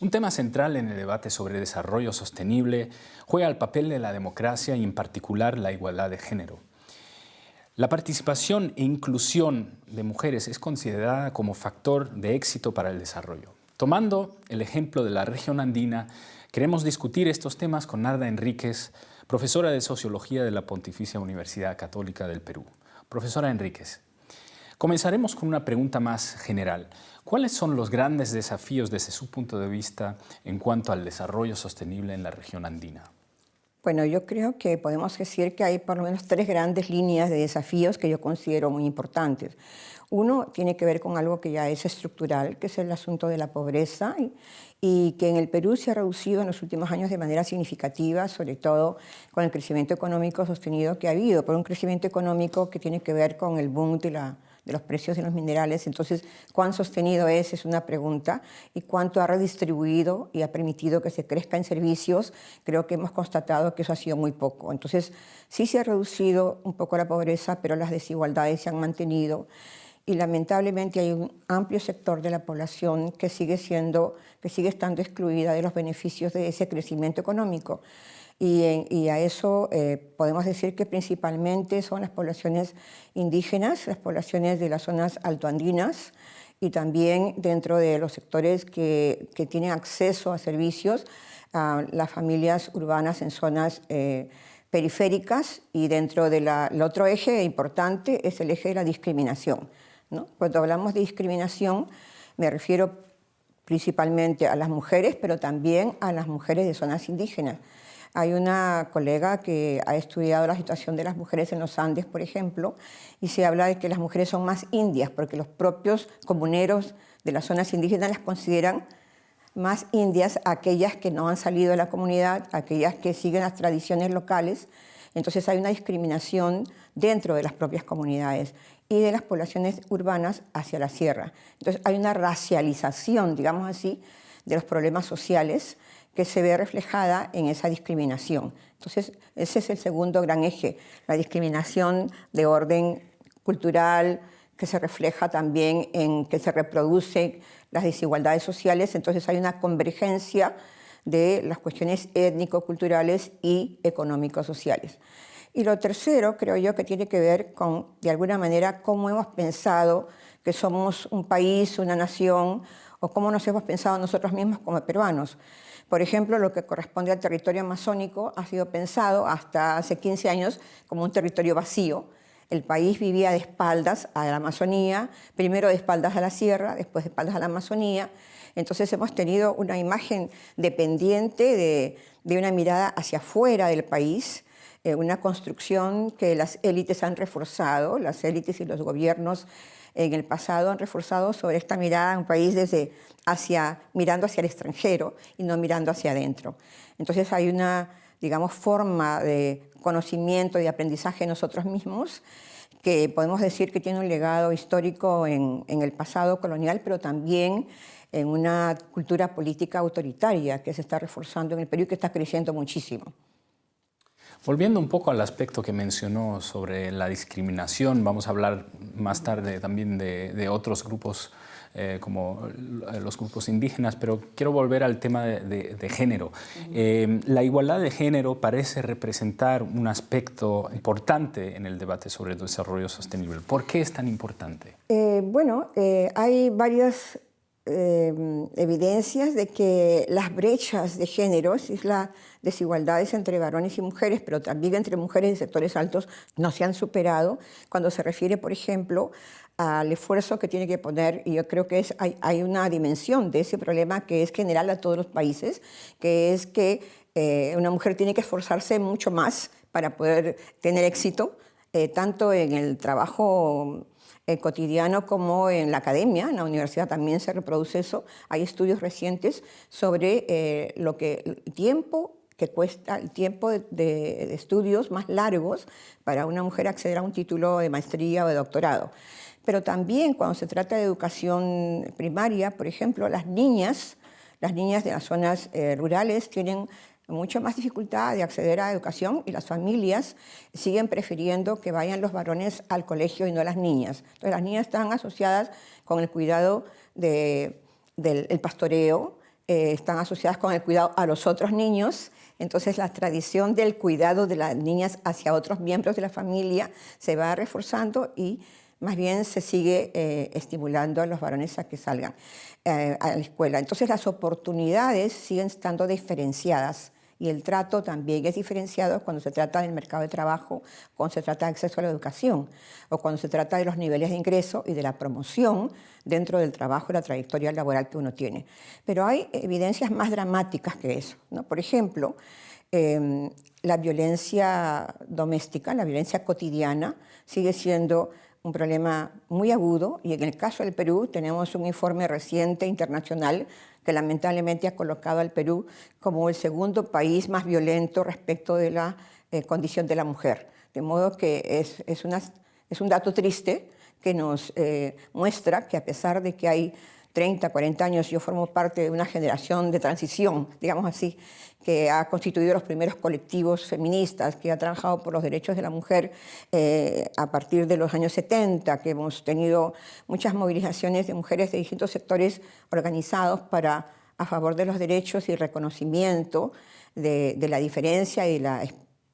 Un tema central en el debate sobre desarrollo sostenible juega el papel de la democracia y en particular la igualdad de género. La participación e inclusión de mujeres es considerada como factor de éxito para el desarrollo. Tomando el ejemplo de la región andina, queremos discutir estos temas con Narda Enríquez, profesora de Sociología de la Pontificia Universidad Católica del Perú. Profesora Enríquez, comenzaremos con una pregunta más general. ¿Cuáles son los grandes desafíos desde su punto de vista en cuanto al desarrollo sostenible en la región andina? Bueno, yo creo que podemos decir que hay por lo menos tres grandes líneas de desafíos que yo considero muy importantes. Uno tiene que ver con algo que ya es estructural, que es el asunto de la pobreza y que en el Perú se ha reducido en los últimos años de manera significativa, sobre todo con el crecimiento económico sostenido que ha habido, por un crecimiento económico que tiene que ver con el boom de los precios de los minerales. Entonces, ¿cuán sostenido es una pregunta, y cuánto ha redistribuido y ha permitido que se crezca en servicios? Creo que hemos constatado que eso ha sido muy poco. Entonces, sí se ha reducido un poco la pobreza, pero las desigualdades se han mantenido. Y lamentablemente hay un amplio sector de la población que sigue estando excluida de los beneficios de ese crecimiento económico. Y a eso podemos decir que principalmente son las poblaciones indígenas, las poblaciones de las zonas altoandinas, y también dentro de los sectores que tienen acceso a servicios, a las familias urbanas en zonas periféricas, y dentro del otro eje importante es el eje de la discriminación, ¿no? Cuando hablamos de discriminación me refiero principalmente a las mujeres, pero también a las mujeres de zonas indígenas. Hay una colega que ha estudiado la situación de las mujeres en los Andes, por ejemplo, y se habla de que las mujeres son más indias, porque los propios comuneros de las zonas indígenas las consideran más indias, aquellas que no han salido de la comunidad, aquellas que siguen las tradiciones locales. Entonces hay una discriminación dentro de las propias comunidades y de las poblaciones urbanas hacia la sierra. Entonces hay una racialización, digamos así, de los problemas sociales que se ve reflejada en esa discriminación. Entonces ese es el segundo gran eje, la discriminación de orden cultural, que se refleja también en que se reproducen las desigualdades sociales. Entonces hay una convergencia de las cuestiones étnico-culturales y económico-sociales. Y lo tercero, creo yo, que tiene que ver con, de alguna manera, cómo hemos pensado que somos un país, una nación, o cómo nos hemos pensado nosotros mismos como peruanos. Por ejemplo, lo que corresponde al territorio amazónico ha sido pensado hasta hace 15 años como un territorio vacío. El país vivía de espaldas a la Amazonía, primero de espaldas a la sierra, después de espaldas a la Amazonía. Entonces hemos tenido una imagen dependiente de una mirada hacia afuera del país, una construcción que las élites han reforzado, las élites y los gobiernos en el pasado han reforzado sobre esta mirada a un país mirando hacia el extranjero y no mirando hacia adentro. Entonces hay una, digamos, forma de conocimiento y de aprendizaje de nosotros mismos que podemos decir que tiene un legado histórico en el pasado colonial, pero también en una cultura política autoritaria que se está reforzando en el Perú y que está creciendo muchísimo. Volviendo un poco al aspecto que mencionó sobre la discriminación, vamos a hablar más tarde también de otros grupos como los grupos indígenas, pero quiero volver al tema de género. La igualdad de género parece representar un aspecto importante en el debate sobre el desarrollo sostenible. ¿Por qué es tan importante? Hay varias evidencias de que las brechas de género, es las desigualdades entre varones y mujeres, pero también entre mujeres de sectores altos, no se han superado cuando se refiere, por ejemplo, al esfuerzo que tiene que poner, y yo creo que hay una dimensión de ese problema que es general a todos los países, que es que una mujer tiene que esforzarse mucho más para poder tener éxito, tanto en el trabajo cotidiano como en la academia. En la universidad también se reproduce eso. Hay estudios recientes sobre el tiempo que cuesta, el tiempo de estudios más largos para una mujer acceder a un título de maestría o de doctorado. Pero también cuando se trata de educación primaria, por ejemplo, las niñas de las zonas rurales tienen mucha más dificultad de acceder a educación y las familias siguen prefiriendo que vayan los varones al colegio y no las niñas. Entonces las niñas están asociadas con el cuidado del pastoreo, están asociadas con el cuidado a los otros niños. Entonces la tradición del cuidado de las niñas hacia otros miembros de la familia se va reforzando y más bien se sigue estimulando a los varones a que salgan a la escuela. Entonces las oportunidades siguen estando diferenciadas y el trato también es diferenciado cuando se trata del mercado de trabajo, cuando se trata de acceso a la educación o cuando se trata de los niveles de ingreso y de la promoción dentro del trabajo y la trayectoria laboral que uno tiene. Pero hay evidencias más dramáticas que eso, ¿no? Por ejemplo, la violencia doméstica, la violencia cotidiana, sigue siendo un problema muy agudo y en el caso del Perú tenemos un informe reciente internacional que lamentablemente ha colocado al Perú como el segundo país más violento respecto de la condición de la mujer. De modo que es un dato triste que nos muestra que a pesar de que hay 30, 40 años, yo formo parte de una generación de transición, digamos así, que ha constituido los primeros colectivos feministas, que ha trabajado por los derechos de la mujer a partir de los años 70, que hemos tenido muchas movilizaciones de mujeres de distintos sectores organizados a favor de los derechos y el reconocimiento de la diferencia y la,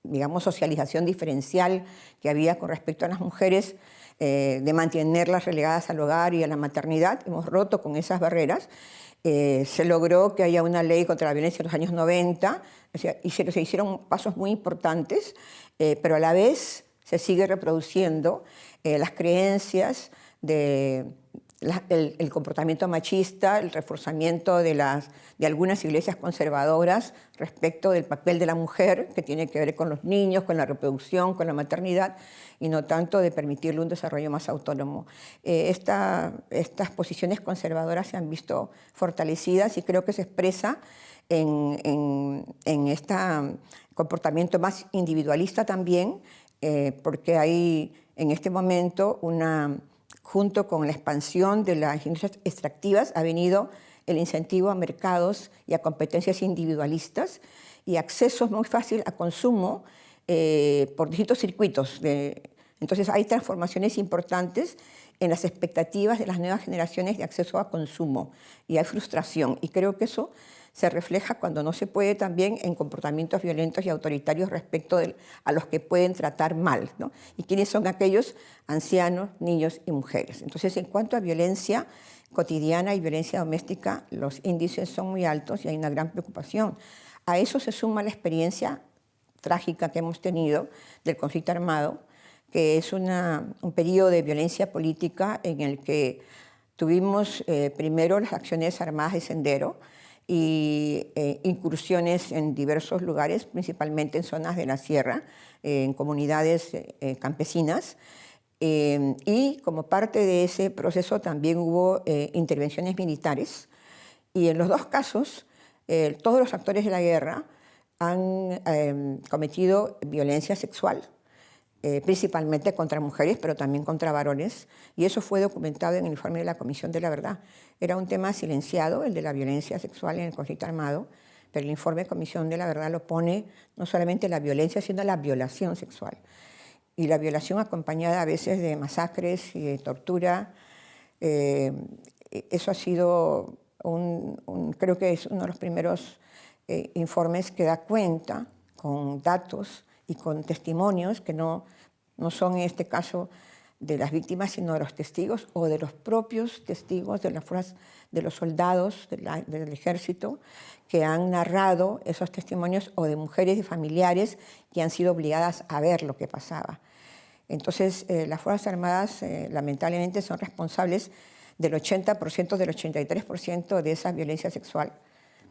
digamos, socialización diferencial que había con respecto a las mujeres, de mantenerlas relegadas al hogar y a la maternidad. Hemos roto con esas barreras. Se logró que haya una ley contra la violencia en los años 90, o sea, y se hicieron pasos muy importantes, pero a la vez se sigue reproduciendo las creencias el comportamiento machista, el reforzamiento de algunas iglesias conservadoras respecto del papel de la mujer, que tiene que ver con los niños, con la reproducción, con la maternidad, y no tanto de permitirle un desarrollo más autónomo. Estas posiciones conservadoras se han visto fortalecidas y creo que se expresa en este comportamiento más individualista también, porque hay en este momento junto con la expansión de las industrias extractivas, ha venido el incentivo a mercados y a competencias individualistas y acceso muy fácil a consumo por distintos circuitos. Entonces hay transformaciones importantes en las expectativas de las nuevas generaciones de acceso a consumo y hay frustración. Y creo que eso se refleja cuando no se puede también en comportamientos violentos y autoritarios respecto a los que pueden tratar mal, ¿no? ¿Y quiénes son aquellos? Ancianos, niños y mujeres. Entonces, en cuanto a violencia cotidiana y violencia doméstica, los índices son muy altos y hay una gran preocupación. A eso se suma la experiencia trágica que hemos tenido del conflicto armado, que es un periodo de violencia política en el que tuvimos primero las acciones armadas de Sendero, y incursiones en diversos lugares, principalmente en zonas de la sierra, en comunidades campesinas. Y como parte de ese proceso también hubo intervenciones militares. Y en los dos casos, todos los actores de la guerra han cometido violencia sexual, principalmente contra mujeres, pero también contra varones, y eso fue documentado en el informe de la Comisión de la Verdad. Era un tema silenciado, el de la violencia sexual en el conflicto armado, pero el informe de Comisión de la Verdad lo pone no solamente la violencia, sino la violación sexual. Y la violación acompañada a veces de masacres y de tortura. Eso ha sido, creo que es uno de los primeros informes que da cuenta con datos y con testimonios que no son en este caso de las víctimas, sino de los testigos o de los propios testigos de los soldados del ejército que han narrado esos testimonios, o de mujeres y familiares que han sido obligadas a ver lo que pasaba. Entonces, las Fuerzas Armadas lamentablemente son responsables del 80%, del 83% de esa violencia sexual.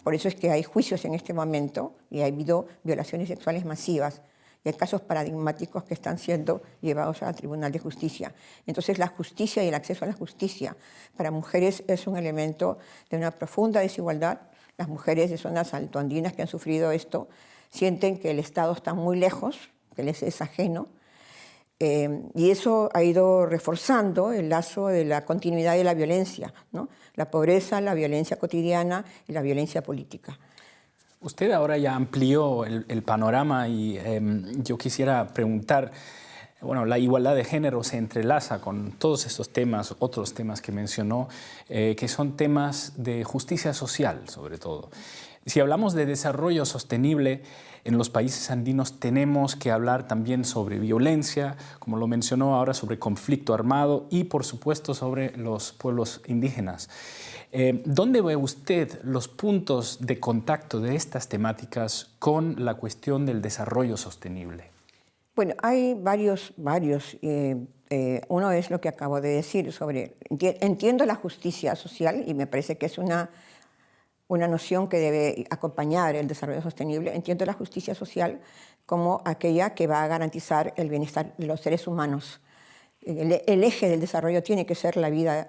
Por eso es que hay juicios en este momento y ha habido violaciones sexuales masivas. Y hay casos paradigmáticos que están siendo llevados al Tribunal de Justicia. Entonces, la justicia y el acceso a la justicia para mujeres es un elemento de una profunda desigualdad. Las mujeres de zonas altoandinas que han sufrido esto sienten que el Estado está muy lejos, que les es ajeno, y eso ha ido reforzando el lazo de la continuidad de la violencia, ¿no? La pobreza, la violencia cotidiana y la violencia política. Usted ahora ya amplió el panorama y yo quisiera preguntar, Bueno, la igualdad de género se entrelaza con todos estos temas, otros temas que mencionó, que son temas de justicia social, sobre todo. Si hablamos de desarrollo sostenible, en los países andinos tenemos que hablar también sobre violencia, como lo mencionó ahora, sobre conflicto armado y, por supuesto, sobre los pueblos indígenas. ¿Dónde ve usted los puntos de contacto de estas temáticas con la cuestión del desarrollo sostenible? Bueno, hay varios. Uno es lo que acabo de decir sobre, entiendo la justicia social y me parece que es una noción que debe acompañar el desarrollo sostenible. Entiendo la justicia social como aquella que va a garantizar el bienestar de los seres humanos. El eje del desarrollo tiene que ser la vida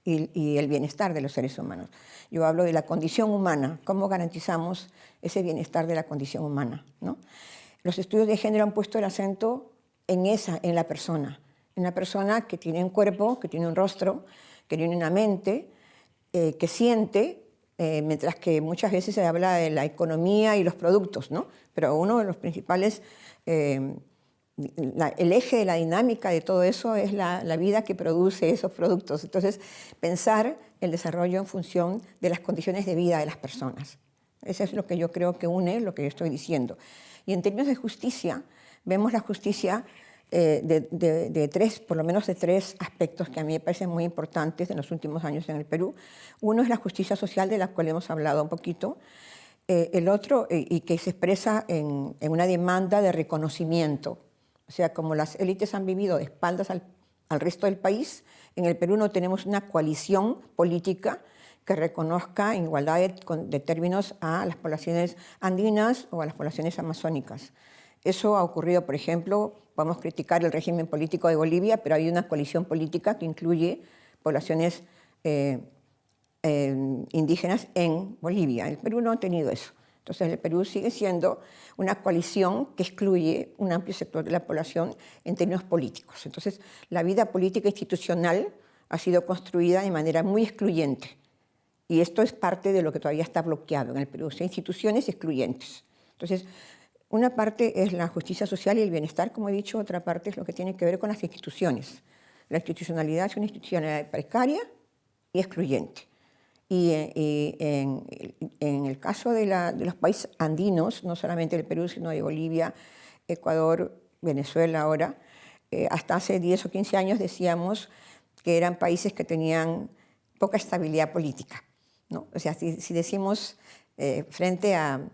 y el bienestar de los seres humanos. Yo hablo de la condición humana, cómo garantizamos ese bienestar de la condición humana, ¿no? Los estudios de género han puesto el acento en la persona que tiene un cuerpo, que tiene un rostro, que tiene una mente, que siente, mientras que muchas veces se habla de la economía y los productos, ¿no? Pero uno de los principales, el eje de la dinámica de todo eso es la vida que produce esos productos. Entonces, pensar el desarrollo en función de las condiciones de vida de las personas. Eso es lo que yo creo que une lo que yo estoy diciendo. Y en términos de justicia, vemos la justicia por lo menos de tres aspectos que a mí me parecen muy importantes en los últimos años en el Perú. Uno es la justicia social, de la cual hemos hablado un poquito. El otro, y que se expresa en una demanda de reconocimiento. O sea, como las élites han vivido de espaldas al resto del país, en el Perú no tenemos una coalición política que reconozca en igualdad de términos a las poblaciones andinas o a las poblaciones amazónicas. Eso ha ocurrido, por ejemplo, podemos criticar el régimen político de Bolivia, pero hay una coalición política que incluye poblaciones indígenas en Bolivia. El Perú no ha tenido eso. Entonces, el Perú sigue siendo una coalición que excluye un amplio sector de la población en términos políticos. Entonces, la vida política institucional ha sido construida de manera muy excluyente. Y esto es parte de lo que todavía está bloqueado en el Perú, o sea, instituciones excluyentes. Entonces, una parte es la justicia social y el bienestar, como he dicho, otra parte es lo que tiene que ver con las instituciones. La institucionalidad es una institucionalidad precaria y excluyente. Y en el caso de los países andinos, no solamente del Perú, sino de Bolivia, Ecuador, Venezuela ahora, hasta hace 10 o 15 años decíamos que eran países que tenían poca estabilidad política, ¿no? O sea, si decimos frente a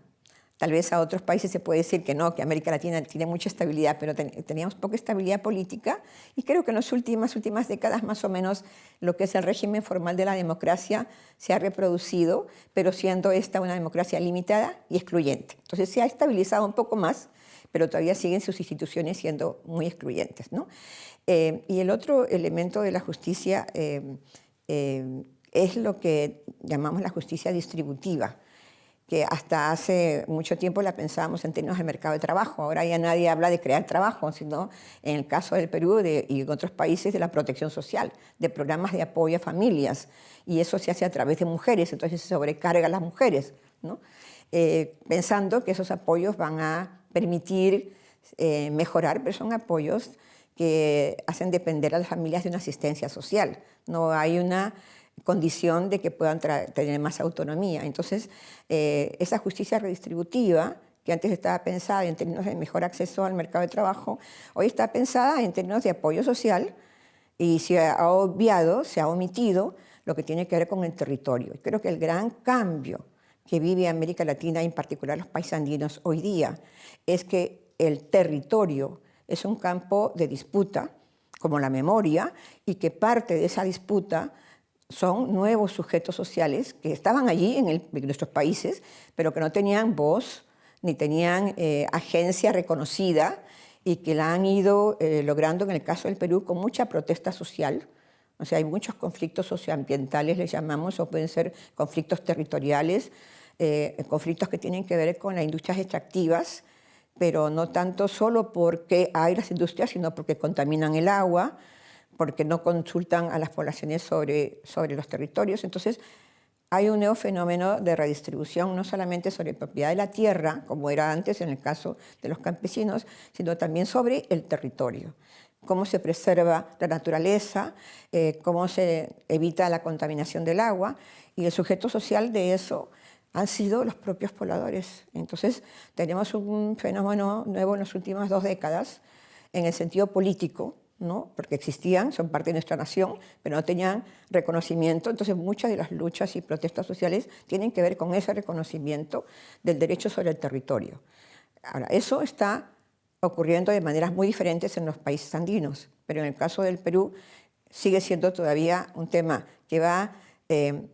tal vez a otros países se puede decir que no, que América Latina tiene mucha estabilidad, pero teníamos poca estabilidad política y creo que en las últimas décadas más o menos lo que es el régimen formal de la democracia se ha reproducido, pero siendo esta una democracia limitada y excluyente. Entonces se ha estabilizado un poco más, pero todavía siguen sus instituciones siendo muy excluyentes, ¿no? Y el otro elemento de la justicia es lo que llamamos la justicia distributiva, que hasta hace mucho tiempo la pensábamos en términos de mercado de trabajo. Ahora ya nadie habla de crear trabajo, sino en el caso del Perú y en otros países de la protección social, de programas de apoyo a familias. Y eso se hace a través de mujeres, entonces se sobrecarga a las mujeres, ¿no? Pensando que esos apoyos van a permitir mejorar, pero son apoyos que hacen depender a las familias de una asistencia social. No hay una condición de que puedan tener más autonomía. Entonces, esa justicia redistributiva, que antes estaba pensada en términos de mejor acceso al mercado de trabajo, hoy está pensada en términos de apoyo social y se ha obviado, se ha omitido lo que tiene que ver con el territorio. Creo que el gran cambio que vive América Latina, en particular los países andinos hoy día, es que el territorio es un campo de disputa, como la memoria, y que parte de esa disputa son nuevos sujetos sociales que estaban allí en nuestros países, pero que no tenían voz ni tenían agencia reconocida y que la han ido logrando en el caso del Perú con mucha protesta social. O sea, hay muchos conflictos socioambientales, les llamamos, o pueden ser conflictos territoriales, conflictos que tienen que ver con las industrias extractivas, pero no tanto solo porque hay las industrias, sino porque contaminan el agua, porque no consultan a las poblaciones sobre los territorios. Entonces, hay un nuevo fenómeno de redistribución, no solamente sobre propiedad de la tierra, como era antes en el caso de los campesinos, sino también sobre el territorio. Cómo se preserva la naturaleza, cómo se evita la contaminación del agua, y el sujeto social de eso han sido los propios pobladores. Entonces, tenemos un fenómeno nuevo en las últimas 2 décadas, en el sentido político, ¿no? Porque existían, son parte de nuestra nación, pero no tenían reconocimiento. Entonces, muchas de las luchas y protestas sociales tienen que ver con ese reconocimiento del derecho sobre el territorio. Ahora, eso está ocurriendo de maneras muy diferentes en los países andinos, pero en el caso del Perú sigue siendo todavía un tema que va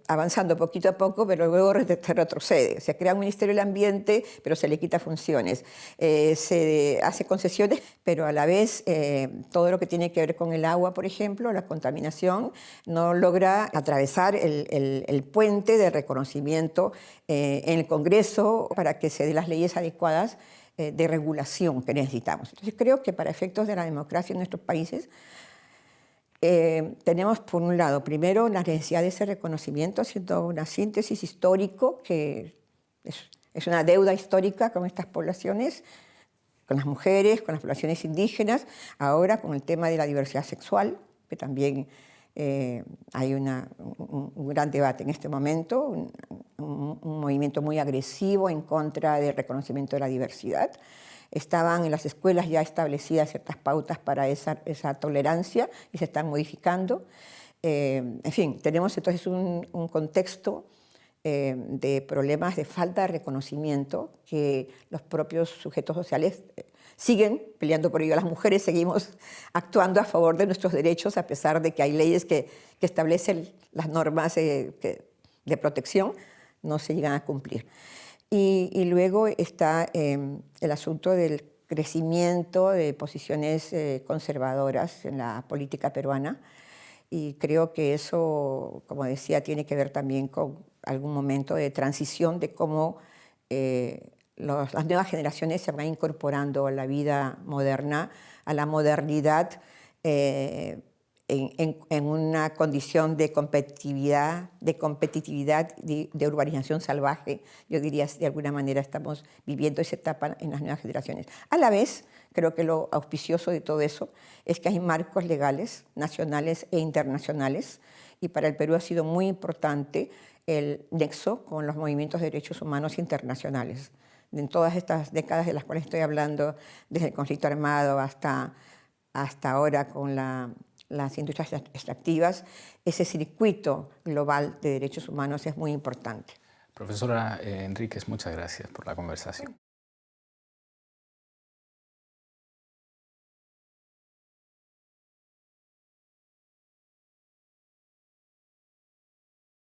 avanzando poquito a poco, pero luego retrocede. Se crea un Ministerio del Ambiente, pero se le quita funciones. Se hace concesiones, pero a la vez todo lo que tiene que ver con el agua, por ejemplo, la contaminación, no logra atravesar el puente de reconocimiento en el Congreso para que se den las leyes adecuadas de regulación que necesitamos. Entonces creo que para efectos de la democracia en nuestros países tenemos por un lado, primero, la necesidad de ese reconocimiento, haciendo una síntesis histórico, que es una deuda histórica con estas poblaciones, con las mujeres, con las poblaciones indígenas, ahora con el tema de la diversidad sexual, que también hay un gran debate en este momento, un movimiento muy agresivo en contra del reconocimiento de la diversidad. Estaban en las escuelas ya establecidas ciertas pautas para esa tolerancia y se están modificando. En fin, tenemos entonces un contexto de problemas de falta de reconocimiento que los propios sujetos sociales siguen peleando por ello. Las mujeres seguimos actuando a favor de nuestros derechos a pesar de que hay leyes que establecen las normas de protección, no se llegan a cumplir. Y luego está el asunto del crecimiento de posiciones conservadoras en la política peruana, y creo que eso, como decía, tiene que ver también con algún momento de transición de cómo las nuevas generaciones se van incorporando a la vida moderna, a la modernidad, en una condición de competitividad, de urbanización salvaje. Yo diría, de alguna manera estamos viviendo esa etapa en las nuevas generaciones. A la vez, creo que lo auspicioso de todo eso es que hay marcos legales, nacionales e internacionales, y para el Perú ha sido muy importante el nexo con los movimientos de derechos humanos internacionales. En todas estas décadas de las cuales estoy hablando, desde el conflicto armado hasta ahora con las industrias extractivas, ese circuito global de derechos humanos es muy importante. Profesora Enríquez, muchas gracias por la conversación.